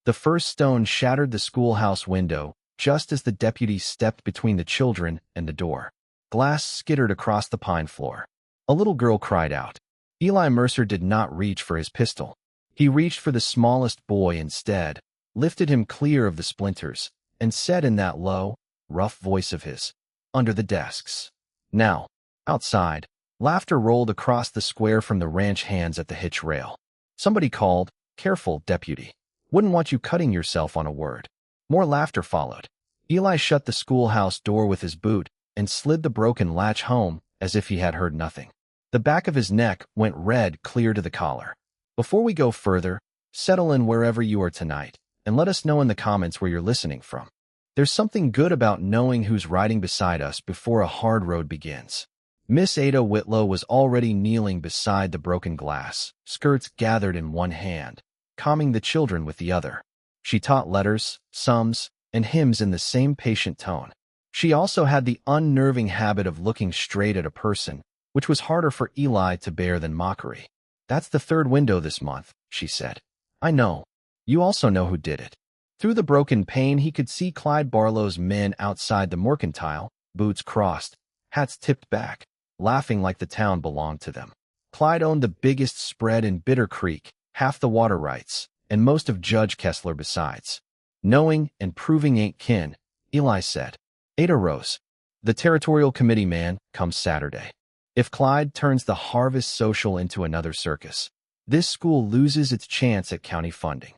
The first stone shattered the schoolhouse window just as the deputy stepped between the children and the door. Glass skittered across the pine floor. A little girl cried out. Eli Mercer did not reach for his pistol. He reached for the smallest boy instead, lifted him clear of the splinters, and said in that low, rough voice of his, "Under the desks." Now, outside, laughter rolled across the square from the ranch hands at the hitch rail. Somebody called, "Careful, deputy. Wouldn't want you cutting yourself on a word." More laughter followed. Eli shut the schoolhouse door with his boot and slid the broken latch home as if he had heard nothing. The back of his neck went red clear to the collar. Before we go further, settle in wherever you are tonight, and let us know in the comments where you're listening from. There's something good about knowing who's riding beside us before a hard road begins. Miss Ada Whitlow was already kneeling beside the broken glass, skirts gathered in one hand, calming the children with the other. She taught letters, sums, and hymns in the same patient tone. She also had the unnerving habit of looking straight at a person, which was harder for Eli to bear than mockery. "That's the third window this month," she said. "I know. You also know who did it." Through the broken pane, he could see Clyde Barlow's men outside the mercantile, boots crossed, hats tipped back, laughing like the town belonged to them. Clyde owned the biggest spread in Bitter Creek, half the water rights, and most of Judge Kessler besides. "Knowing and proving ain't kin," Eli said. Ada rose. "The territorial committee man comes Saturday. If Clyde turns the harvest social into another circus, this school loses its chance at county funding.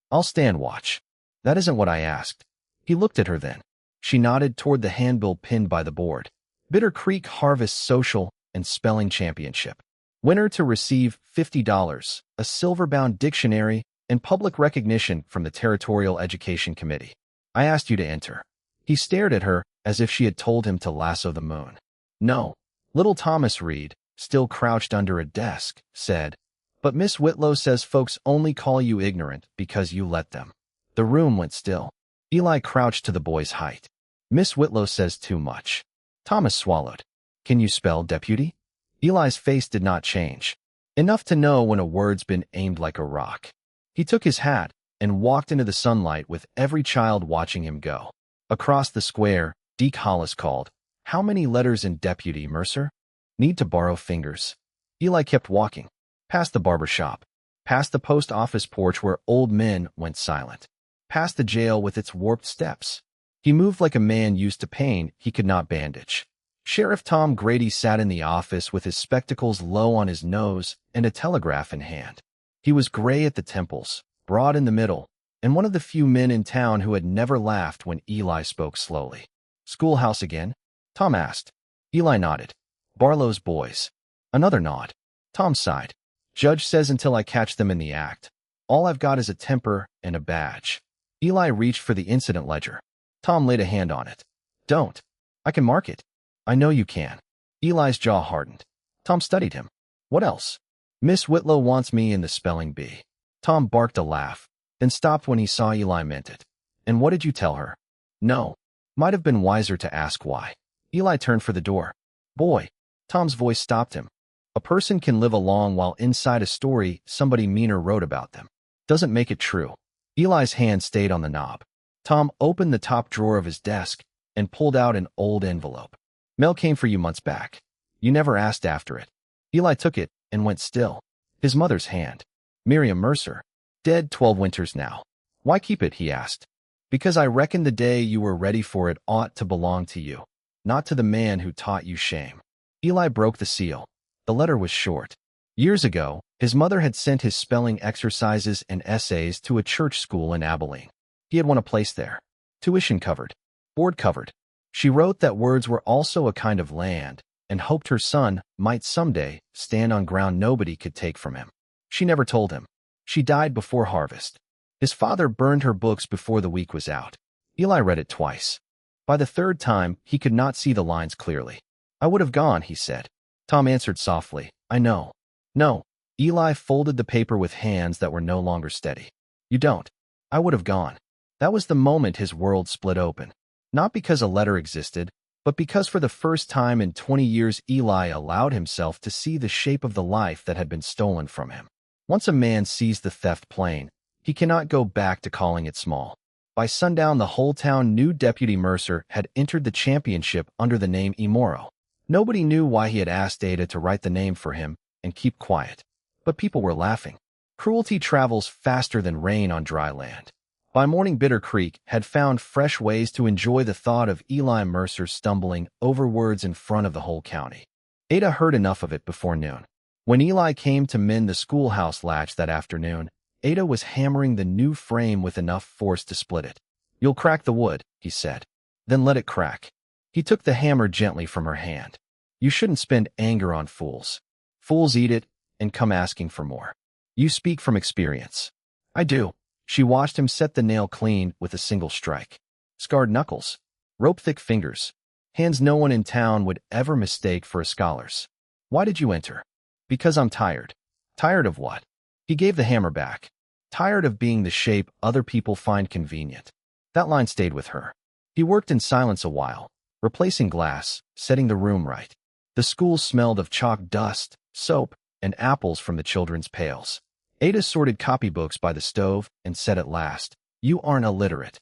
I'll stand watch." "That isn't what I asked." He looked at her then. She nodded toward the handbill pinned by the board. Bitter Creek Harvest Social and Spelling Championship. Winner to receive $50, a silver-bound dictionary, and public recognition from the Territorial Education Committee. "I asked you to enter." He stared at her as if she had told him to lasso the moon. "No." Little Thomas Reed, still crouched under a desk, said, "But Miss Whitlow says folks only call you ignorant because you let them." The room went still. Eli crouched to the boy's height. "Miss Whitlow says too much." Thomas swallowed. "Can you spell, deputy?" Eli's face did not change. Enough to know when a word's been aimed like a rock. He took his hat and walked into the sunlight with every child watching him go. Across the square, Deke Hollis called, "How many letters in Deputy Mercer?" "Need to borrow fingers." Eli kept walking. Past the barber shop. Past the post office porch where old men went silent. Past the jail with its warped steps. He moved like a man used to pain he could not bandage. Sheriff Tom Grady sat in the office with his spectacles low on his nose and a telegraph in hand. He was gray at the temples, broad in the middle, and one of the few men in town who had never laughed when Eli spoke slowly. "Schoolhouse again?" Tom asked. Eli nodded. "Barlow's boys." Another nod. Tom sighed. "Judge says until I catch them in the act. All I've got is a temper and a badge." Eli reached for the incident ledger. Tom laid a hand on it. "Don't. I can mark it." "I know you can." Eli's jaw hardened. Tom studied him. "What else?" "Miss Whitlow wants me in the spelling bee." Tom barked a laugh, then stopped when he saw Eli meant it. "And what did you tell her?" "No." Might have been wiser to ask why. Eli turned for the door. "Boy." Tom's voice stopped him. "A person can live along while inside a story somebody meaner wrote about them. Doesn't make it true." Eli's hand stayed on the knob. Tom opened the top drawer of his desk and pulled out an old envelope. "Mail came for you months back. You never asked after it." Eli took it and went still. His mother's hand. "Miriam Mercer. Dead 12 winters now." "Why keep it?" he asked. "Because I reckon the day you were ready for it ought to belong to you, not to the man who taught you shame." Eli broke the seal. The letter was short. Years ago, his mother had sent his spelling exercises and essays to a church school in Abilene. He had won a place there. Tuition covered. Board covered. She wrote that words were also a kind of land, and hoped her son might someday stand on ground nobody could take from him. She never told him. She died before harvest. His father burned her books before the week was out. Eli read it twice. By the third time, he could not see the lines clearly. "I would have gone," he said. Tom answered softly, "I know." "No." Eli folded the paper with hands that were no longer steady. "You don't." "I would have gone." That was the moment his world split open. Not because a letter existed, but because for the first time in 20 years Eli allowed himself to see the shape of the life that had been stolen from him. Once a man sees the theft plain, He cannot go back to calling it small. By sundown, the whole town knew Deputy Mercer had entered the championship under the name Imoro. Nobody knew why he had asked Ada to write the name for him and keep quiet. But people were laughing. Cruelty travels faster than rain on dry land. By morning, Bitter Creek had found fresh ways to enjoy the thought of Eli Mercer stumbling over words in front of the whole county. Ada heard enough of it before noon. When Eli came to mend the schoolhouse latch that afternoon, Ada was hammering the new frame with enough force to split it. "You'll crack the wood," he said. "Then let it crack." He took the hammer gently from her hand. "You shouldn't spend anger on fools. Fools eat it and come asking for more. You speak from experience." "I do." She watched him set the nail clean with a single strike. Scarred knuckles, rope-thick fingers, hands no one in town would ever mistake for a scholar's. "Why did you enter?" "Because I'm tired." "Tired of what?" He gave the hammer back. "Tired of being the shape other people find convenient." That line stayed with her. He worked in silence a while, replacing glass, setting the room right. The school smelled of chalk dust, soap, and apples from the children's pails. Ada sorted copybooks by the stove and said at last, "You aren't illiterate."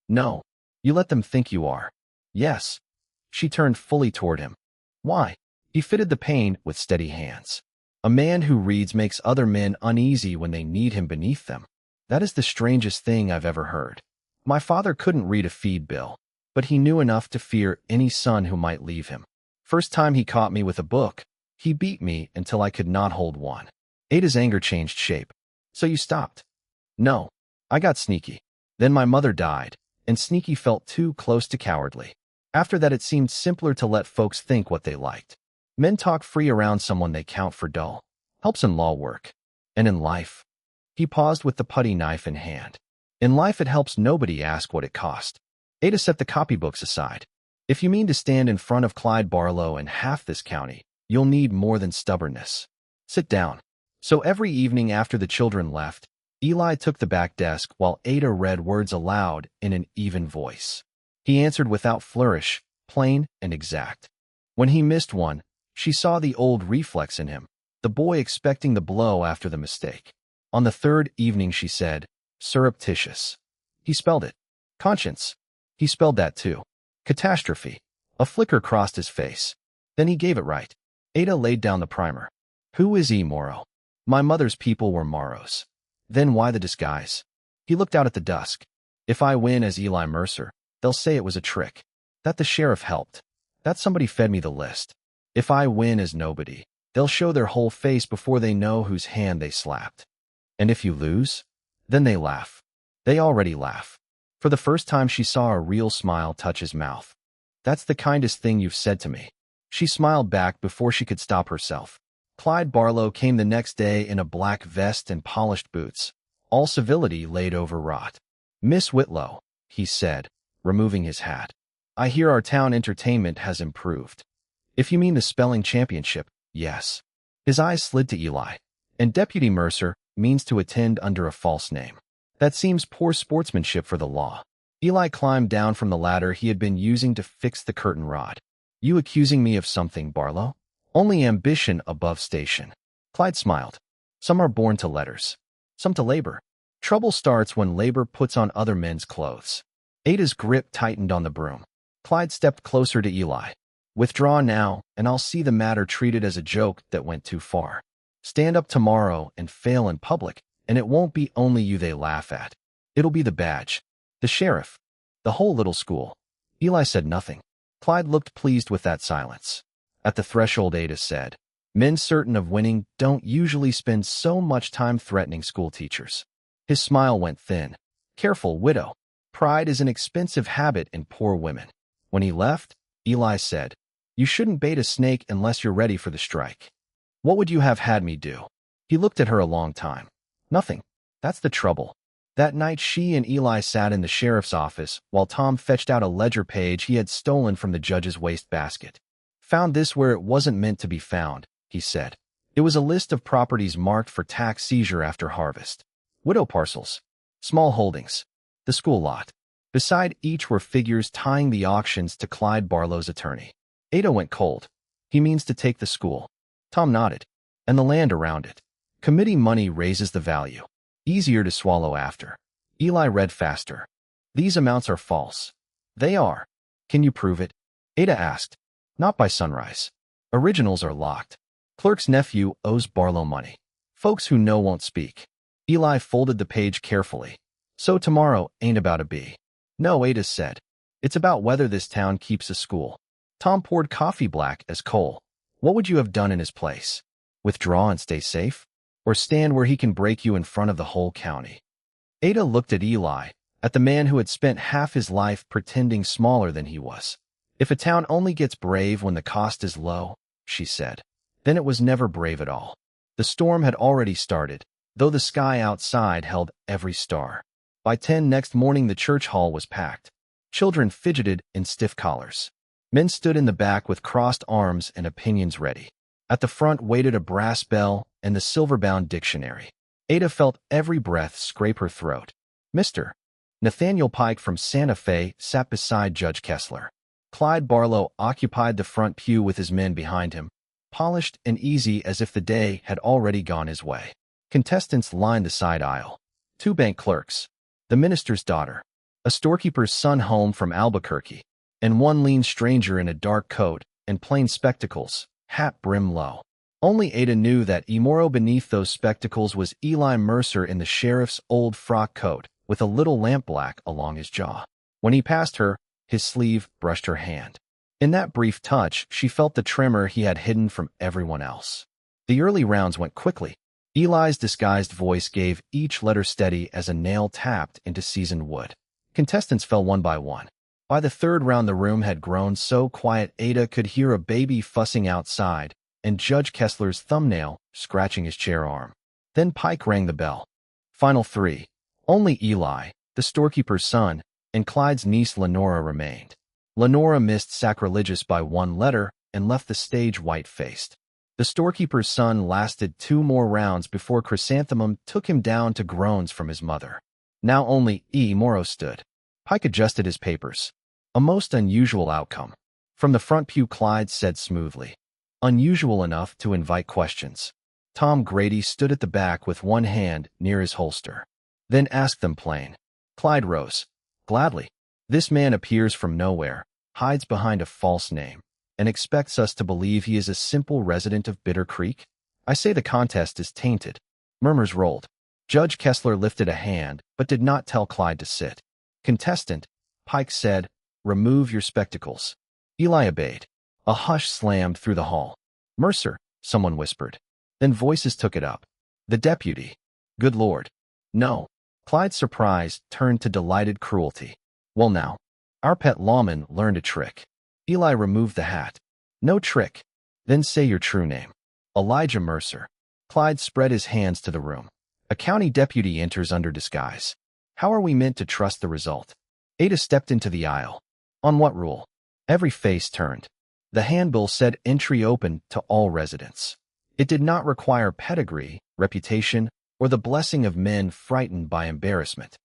"No. You let them think you are." "Yes." She turned fully toward him. "Why?" He fitted the pane with steady hands. "A man who reads makes other men uneasy when they need him beneath them. That is the strangest thing I've ever heard. My father couldn't read a feed bill, but he knew enough to fear any son who might leave him. First time he caught me with a book, he beat me until I could not hold one." Ada's anger changed shape. "So you stopped?" "No. I got sneaky. Then my mother died, and sneaky felt too close to cowardly. After that it seemed simpler to let folks think what they liked. Men talk free around someone they count for dull. Helps in law work. And in life." He paused with the putty knife in hand. "In life it helps nobody ask what it cost." Ada set the copybooks aside. "If you mean to stand in front of Clyde Barlow and half this county, you'll need more than stubbornness. Sit down." So every evening after the children left, Eli took the back desk while Ada read words aloud in an even voice. He answered without flourish, plain and exact. When he missed one, she saw the old reflex in him, the boy expecting the blow after the mistake. On the third evening she said, "Surreptitious." He spelled it. "Conscience." He spelled that too. "Catastrophe." A flicker crossed his face. Then he gave it right. Ada laid down the primer. "Who is E. Morrow?" "My mother's people were Morrows." "Then why the disguise?" He looked out at the dusk. "If I win as Eli Mercer, they'll say it was a trick. That the sheriff helped. That somebody fed me the list. If I win as nobody, they'll show their whole face before they know whose hand they slapped. And if you lose, then they laugh. They already laugh." For the first time she saw a real smile touch his mouth. "That's the kindest thing you've said to me." She smiled back before she could stop herself. Clyde Barlow came the next day in a black vest and polished boots, all civility laid over rot. "Miss Whitlow," he said, removing his hat. "I hear our town entertainment has improved." "If you mean the spelling championship, yes." His eyes slid to Eli. "And Deputy Mercer means to attend under a false name. That seems poor sportsmanship for the law." Eli climbed down from the ladder he had been using to fix the curtain rod. "You accusing me of something, Barlow?" "Only ambition above station." Clyde smiled. "Some are born to letters, some to labor. Trouble starts when labor puts on other men's clothes." Ada's grip tightened on the broom. Clyde stepped closer to Eli. "Withdraw now, and I'll see the matter treated as a joke that went too far. Stand up tomorrow and fail in public, and it won't be only you they laugh at. It'll be the badge, the sheriff, the whole little school." Eli said nothing. Clyde looked pleased with that silence. At the threshold, Ada said, "Men certain of winning don't usually spend so much time threatening school teachers." His smile went thin. "Careful, widow. Pride is an expensive habit in poor women." When he left, Eli said, "You shouldn't bait a snake unless you're ready for the strike." "What would you have had me do?" He looked at her a long time. "Nothing. That's the trouble." That night she and Eli sat in the sheriff's office while Tom fetched out a ledger page he had stolen from the judge's wastebasket. "Found this where it wasn't meant to be found," he said. It was a list of properties marked for tax seizure after harvest. Widow parcels, small holdings, the school lot. Beside each were figures tying the auctions to Clyde Barlow's attorney. Ada went cold. "He means to take the school." Tom nodded. "And the land around it. Committee money raises the value." Easier to swallow after. Eli read faster. These amounts are false. They are. Can you prove it? Ada asked. Not by sunrise. Originals are locked. Clerk's nephew owes Barlow money. Folks who know won't speak. Eli folded the page carefully. So tomorrow ain't about a bee. No, Ada said. It's about whether this town keeps a school. Tom poured coffee black as coal. What would you have done in his place? Withdraw and stay safe? Or stand where he can break you in front of the whole county? Ada looked at Eli, at the man who had spent half his life pretending smaller than he was. If a town only gets brave when the cost is low, she said, then it was never brave at all. The storm had already started, though the sky outside held every star. By 10 next morning the church hall was packed. Children fidgeted in stiff collars. Men stood in the back with crossed arms and opinions ready. At the front waited a brass bell and the silver-bound dictionary. Ada felt every breath scrape her throat. Mr. Nathaniel Pike from Santa Fe sat beside Judge Kessler. Clyde Barlow occupied the front pew with his men behind him, polished and easy as if the day had already gone his way. Contestants lined the side aisle. 2 bank clerks, the minister's daughter, a storekeeper's son home from Albuquerque, and 1 lean stranger in a dark coat and plain spectacles, hat brim low. Only Ada knew that immoro beneath those spectacles was Eli Mercer in the sheriff's old frock coat, with a little lampblack along his jaw. When he passed her, his sleeve brushed her hand. In that brief touch, she felt the tremor he had hidden from everyone else. The early rounds went quickly. Eli's disguised voice gave each letter steady as a nail tapped into seasoned wood. Contestants fell one by one. By the 3rd round the room had grown so quiet Ada could hear a baby fussing outside, and Judge Kessler's thumbnail scratching his chair arm. Then Pike rang the bell. Final 3. Only Eli, the storekeeper's son, and Clyde's niece Lenora remained. Lenora missed sacrilegious by 1 letter and left the stage white-faced. The storekeeper's son lasted 2 more rounds before Chrysanthemum took him down to groans from his mother. Now only E. Morrow stood. Pike adjusted his papers. A most unusual outcome. From the front pew Clyde said smoothly. Unusual enough to invite questions. Tom Grady stood at the back with 1 hand near his holster. Then asked them plain. Clyde rose. Gladly. This man appears from nowhere, hides behind a false name, and expects us to believe he is a simple resident of Bitter Creek? I say the contest is tainted. Murmurs rolled. Judge Kessler lifted a hand, but did not tell Clyde to sit. Contestant, Pike said, remove your spectacles. Eli obeyed. A hush slammed through the hall. Mercer, someone whispered. Then voices took it up. The deputy. Good Lord. No. Clyde's surprise turned to delighted cruelty. Well now, our pet lawman learned a trick. Eli removed the hat. No trick. Then say your true name. Elijah Mercer. Clyde spread his hands to the room. A county deputy enters under disguise. How are we meant to trust the result? Ada stepped into the aisle. On what rule? Every face turned. The handbill said entry open to all residents. It did not require pedigree, reputation, or the blessing of men frightened by embarrassment.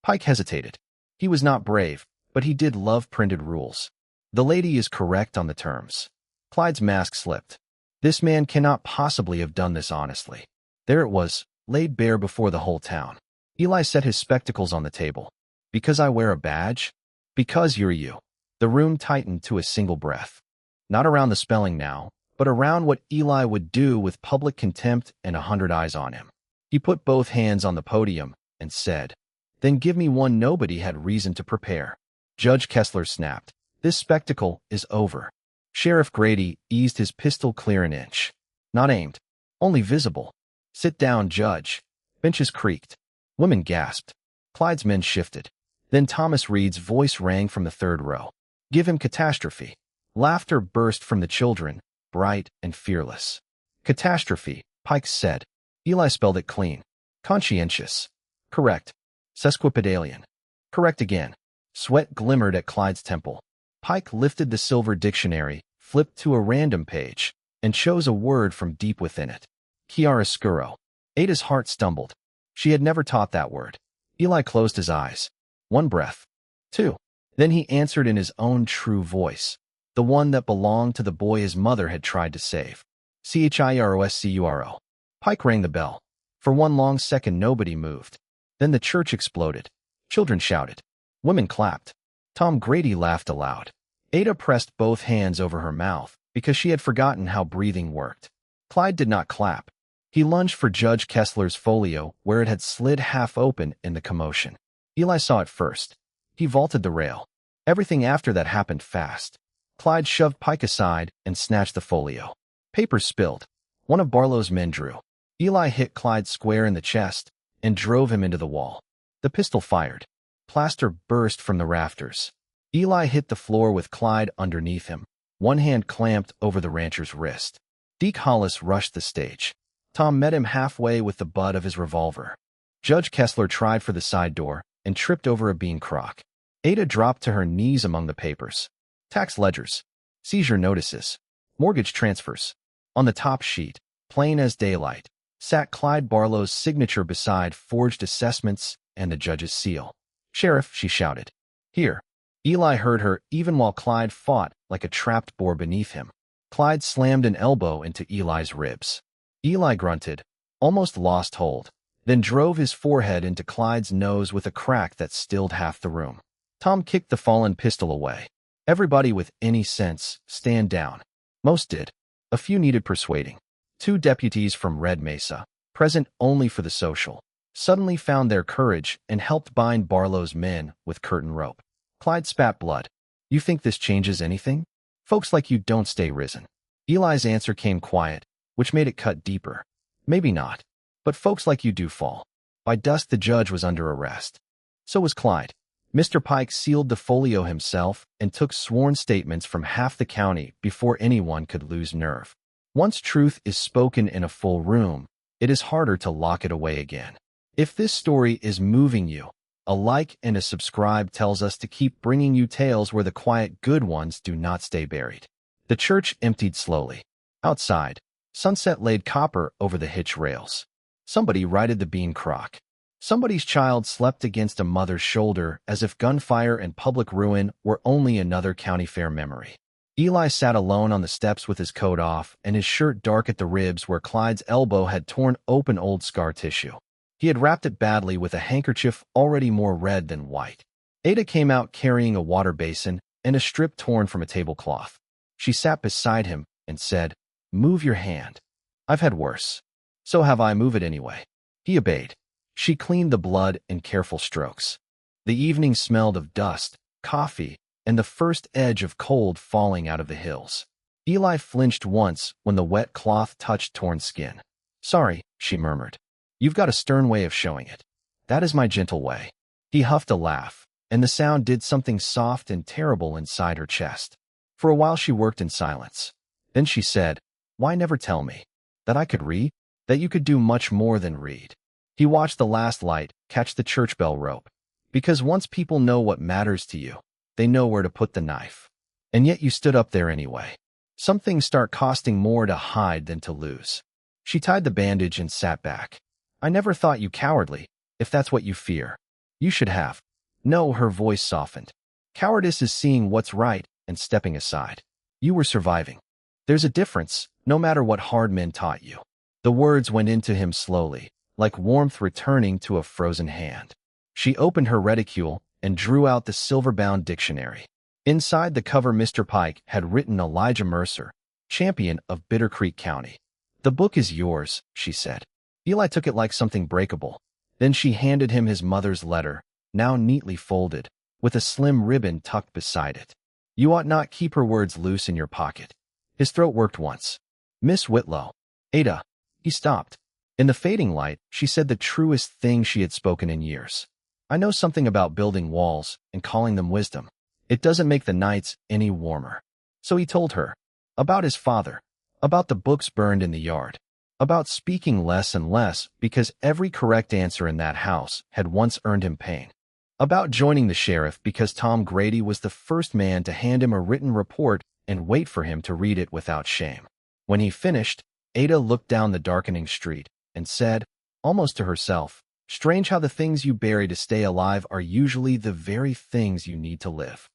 Pike hesitated. He was not brave, but he did love printed rules. The lady is correct on the terms. Clyde's mask slipped. This man cannot possibly have done this honestly. There it was, laid bare before the whole town. Eli set his spectacles on the table. Because I wear a badge? Because you're you. The room tightened to a single breath. Not around the spelling now, but around what Eli would do with public contempt and 100 eyes on him. He put both hands on the podium and said, Then give me one nobody had reason to prepare. Judge Kessler snapped. This spectacle is over. Sheriff Grady eased his pistol clear an inch. Not aimed. Only visible. Sit down, Judge. Benches creaked. Women gasped. Clyde's men shifted. Then Thomas Reed's voice rang from the third row. Give him catastrophe. Laughter burst from the children, bright and fearless. Catastrophe, Pike said. Eli spelled it clean. Conscientious. Correct. Sesquipedalian. Correct again. Sweat glimmered at Clyde's temple. Pike lifted the silver dictionary, flipped to a random page, and chose a word from deep within it. Chiaroscuro. Ada's heart stumbled. She had never taught that word. Eli closed his eyes. One breath. Two. Then he answered in his own true voice, the one that belonged to the boy his mother had tried to save. Chiroscuro. Pike rang the bell. For one long second, nobody moved. Then the church exploded. Children shouted. Women clapped. Tom Grady laughed aloud. Ada pressed both hands over her mouth because she had forgotten how breathing worked. Clyde did not clap. He lunged for Judge Kessler's folio where it had slid half open in the commotion. Eli saw it first. He vaulted the rail. Everything after that happened fast. Clyde shoved Pike aside and snatched the folio. Papers spilled. One of Barlow's men drew. Eli hit Clyde square in the chest and drove him into the wall. The pistol fired. Plaster burst from the rafters. Eli hit the floor with Clyde underneath him, one hand clamped over the rancher's wrist. Deke Hollis rushed the stage. Tom met him halfway with the butt of his revolver. Judge Kessler tried for the side door and tripped over a bean crock. Ada dropped to her knees among the papers. Tax ledgers, seizure notices, mortgage transfers. On the top sheet, plain as daylight, sat Clyde Barlow's signature beside forged assessments and the judge's seal. "Sheriff," she shouted. "Here." Eli heard her even while Clyde fought like a trapped boar beneath him. Clyde slammed an elbow into Eli's ribs. Eli grunted, almost lost hold, then drove his forehead into Clyde's nose with a crack that stilled half the room. Tom kicked the fallen pistol away. Everybody with any sense, stand down. Most did. A few needed persuading. 2 deputies from Red Mesa, present only for the social, suddenly found their courage and helped bind Barlow's men with curtain rope. Clyde spat blood. "You think this changes anything? Folks like you don't stay risen." Eli's answer came quiet, which made it cut deeper. "Maybe not. But folks like you do fall." By dusk, the judge was under arrest. So was Clyde. Mr. Pike sealed the folio himself and took sworn statements from half the county before anyone could lose nerve. Once truth is spoken in a full room, it is harder to lock it away again. If this story is moving you, a like and a subscribe tells us to keep bringing you tales where the quiet good ones do not stay buried. The church emptied slowly. Outside, sunset laid copper over the hitch rails. Somebody righted the bean crock. Somebody's child slept against a mother's shoulder as if gunfire and public ruin were only another county fair memory. Eli sat alone on the steps with his coat off and his shirt dark at the ribs where Clyde's elbow had torn open old scar tissue. He had wrapped it badly with a handkerchief already more red than white. Ada came out carrying a water basin and a strip torn from a tablecloth. She sat beside him and said, "Move your hand." "I've had worse." "So have I. Move it anyway." He obeyed. She cleaned the blood in careful strokes. The evening smelled of dust, coffee, and the first edge of cold falling out of the hills. Eli flinched once when the wet cloth touched torn skin. "Sorry," she murmured. "You've got a stern way of showing it." "That is my gentle way." He huffed a laugh, and the sound did something soft and terrible inside her chest. For a while she worked in silence. Then she said, "Why never tell me? That I could read? That you could do much more than read?" He watched the last light catch the church bell rope. Because once people know what matters to you, they know where to put the knife. And yet you stood up there anyway. Some things start costing more to hide than to lose. She tied the bandage and sat back. "I never thought you cowardly, if that's what you fear. You should have." "No," her voice softened. "Cowardice is seeing what's right and stepping aside. You were surviving. There's a difference, no matter what hard men taught you." The words went into him slowly, like warmth returning to a frozen hand. She opened her ridicule and drew out the silver-bound dictionary. Inside the cover, Mr. Pike had written Elijah Mercer, champion of Bitter Creek County. "The book is yours," she said. Eli took it like something breakable. Then she handed him his mother's letter, now neatly folded, with a slim ribbon tucked beside it. "You ought not keep her words loose in your pocket." His throat worked once. "Miss Whitlow." "Ada." He stopped. In the fading light, she said the truest thing she had spoken in years. "I know something about building walls and calling them wisdom. It doesn't make the nights any warmer." So he told her. About his father. About the books burned in the yard. About speaking less and less because every correct answer in that house had once earned him pain. About joining the sheriff because Tom Grady was the first man to hand him a written report and wait for him to read it without shame. When he finished, Ada looked down the darkening street and said, almost to herself, "Strange how the things you bury to stay alive are usually the very things you need to live."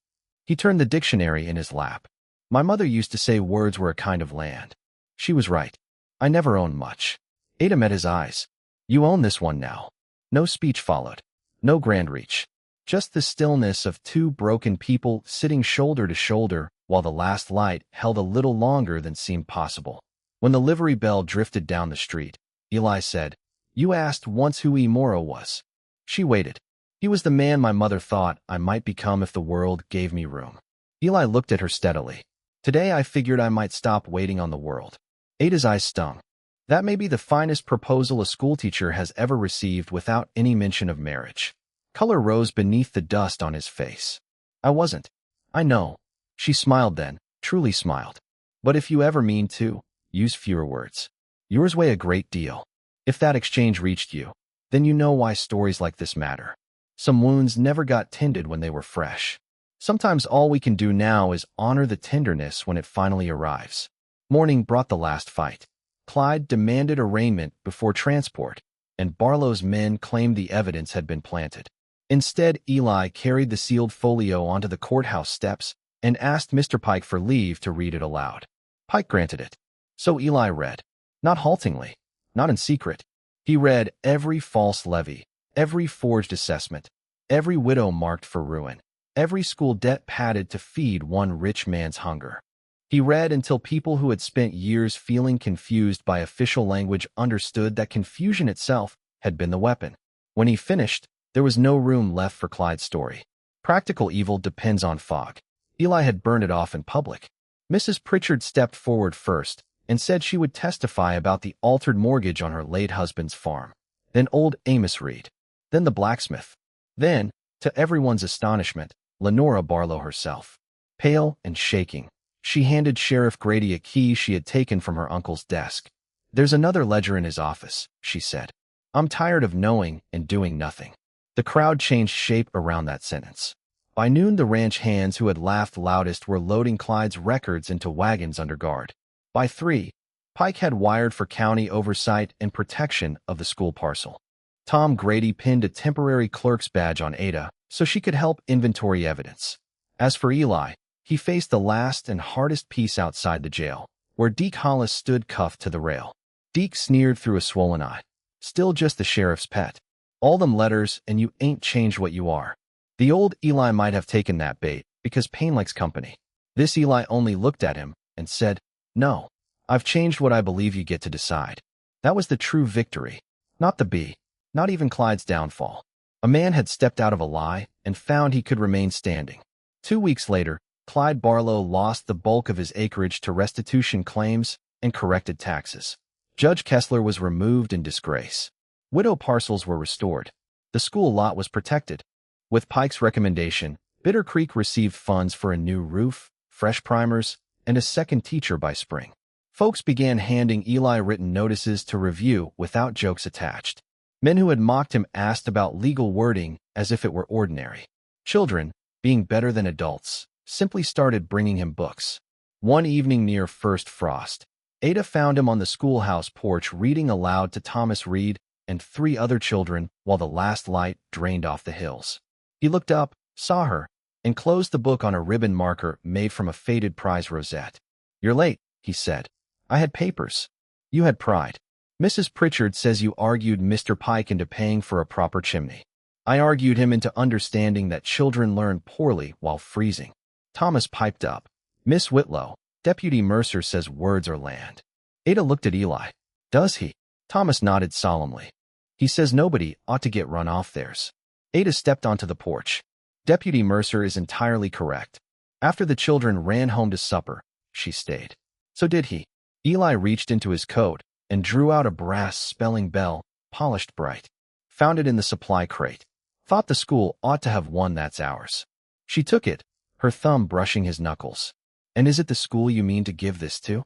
He turned the dictionary in his lap. "My mother used to say words were a kind of land. She was right. I never owned much." Ada met his eyes. You own this one now. No speech followed. No grand reach. Just the stillness of two broken people sitting shoulder to shoulder while the last light held a little longer than seemed possible. When the livery bell drifted down the street, Eli said, "You asked once who E. Morrow was." She waited. "He was the man my mother thought I might become if the world gave me room." Eli looked at her steadily. "Today I figured I might stop waiting on the world." Ada's eyes stung. "That may be the finest proposal a schoolteacher has ever received without any mention of marriage." Color rose beneath the dust on his face. "I wasn't. I know." She smiled then, truly smiled. "But if you ever mean to, use fewer words. Yours weigh a great deal. If that exchange reached you, then you know why stories like this matter. Some wounds never got tended when they were fresh. Sometimes all we can do now is honor the tenderness when it finally arrives." Morning brought the last fight. Clyde demanded arraignment before transport, and Barlow's men claimed the evidence had been planted. Instead, Eli carried the sealed folio onto the courthouse steps and asked Mr. Pike for leave to read it aloud. Pike granted it. So Eli read, not haltingly, not in secret. He read every false levy, every forged assessment, every widow marked for ruin, every school debt padded to feed one rich man's hunger. He read until people who had spent years feeling confused by official language understood that confusion itself had been the weapon. When he finished, there was no room left for Clyde's story. Practical evil depends on fog. Eli had burned it off in public. Mrs. Pritchard stepped forward first and said she would testify about the altered mortgage on her late husband's farm. Then old Amos Reed. Then the blacksmith. Then, to everyone's astonishment, Lenora Barlow herself. Pale and shaking, she handed Sheriff Grady a key she had taken from her uncle's desk. "There's another ledger in his office," she said. "I'm tired of knowing and doing nothing." The crowd changed shape around that sentence. By noon, the ranch hands who had laughed loudest were loading Clyde's records into wagons under guard. By 3, Pike had wired for county oversight and protection of the school parcel. Tom Grady pinned a temporary clerk's badge on Ada so she could help inventory evidence. As for Eli, he faced the last and hardest piece outside the jail, where Deke Hollis stood cuffed to the rail. Deke sneered through a swollen eye. "Still just the sheriff's pet. All them letters and you ain't changed what you are." The old Eli might have taken that bait, because pain likes company. This Eli only looked at him and said, "No, I've changed what I believe you get to decide." That was the true victory, not the B, not even Clyde's downfall. A man had stepped out of a lie and found he could remain standing. 2 weeks later, Clyde Barlow lost the bulk of his acreage to restitution claims and corrected taxes. Judge Kessler was removed in disgrace. Widow parcels were restored. The school lot was protected. With Pike's recommendation, Bitter Creek received funds for a new roof, fresh primers, and a second teacher by spring. Folks began handing Eli written notices to review without jokes attached. Men who had mocked him asked about legal wording as if it were ordinary. Children, being better than adults, simply started bringing him books. One evening near first frost, Ada found him on the schoolhouse porch reading aloud to Thomas Reed and 3 other children while the last light drained off the hills. He looked up, saw her, and closed the book on a ribbon marker made from a faded prize rosette. "You're late," he said. "I had papers." "You had pride. Mrs. Pritchard says you argued Mr. Pike into paying for a proper chimney." "I argued him into understanding that children learn poorly while freezing." Thomas piped up. "Miss Whitlow, Deputy Mercer says words are land." Ada looked at Eli. "Does he?" Thomas nodded solemnly. "He says nobody ought to get run off theirs." Ada stepped onto the porch. "Deputy Mercer is entirely correct. After the children ran home to supper, she stayed." "So did he." Eli reached into his coat and drew out a brass spelling bell, polished bright. "Found it in the supply crate. Thought the school ought to have one that's ours." She took it, her thumb brushing his knuckles. "And is it the school you mean to give this to?"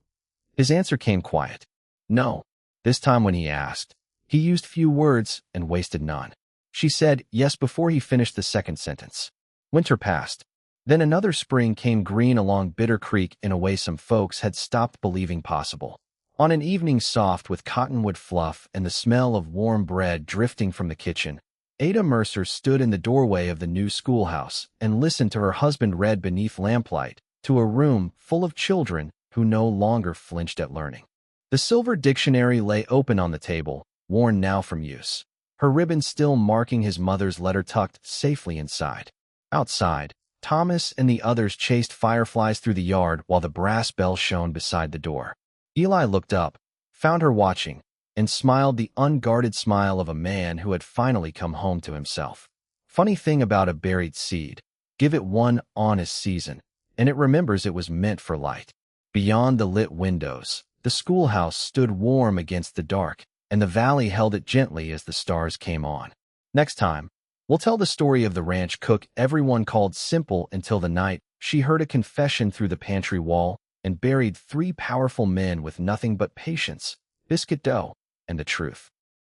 His answer came quiet. "No." This time when he asked, he used few words and wasted none. She said yes before he finished the second sentence. Winter passed. Then another spring came green along Bitter Creek in a way some folks had stopped believing possible. On an evening soft with cottonwood fluff and the smell of warm bread drifting from the kitchen, Ada Mercer stood in the doorway of the new schoolhouse and listened to her husband read beneath lamplight to a room full of children who no longer flinched at learning. The silver dictionary lay open on the table, worn now from use. Her ribbon still marking his mother's letter tucked safely inside. Outside, Thomas and the others chased fireflies through the yard while the brass bell shone beside the door. Eli looked up, found her watching, and smiled the unguarded smile of a man who had finally come home to himself. Funny thing about a buried seed, give it one honest season, and it remembers it was meant for light. Beyond the lit windows, the schoolhouse stood warm against the dark, and the valley held it gently as the stars came on. Next time, we'll tell the story of the ranch cook everyone called Simple until the night she heard a confession through the pantry wall and buried 3 powerful men with nothing but patience, biscuit dough, and the truth.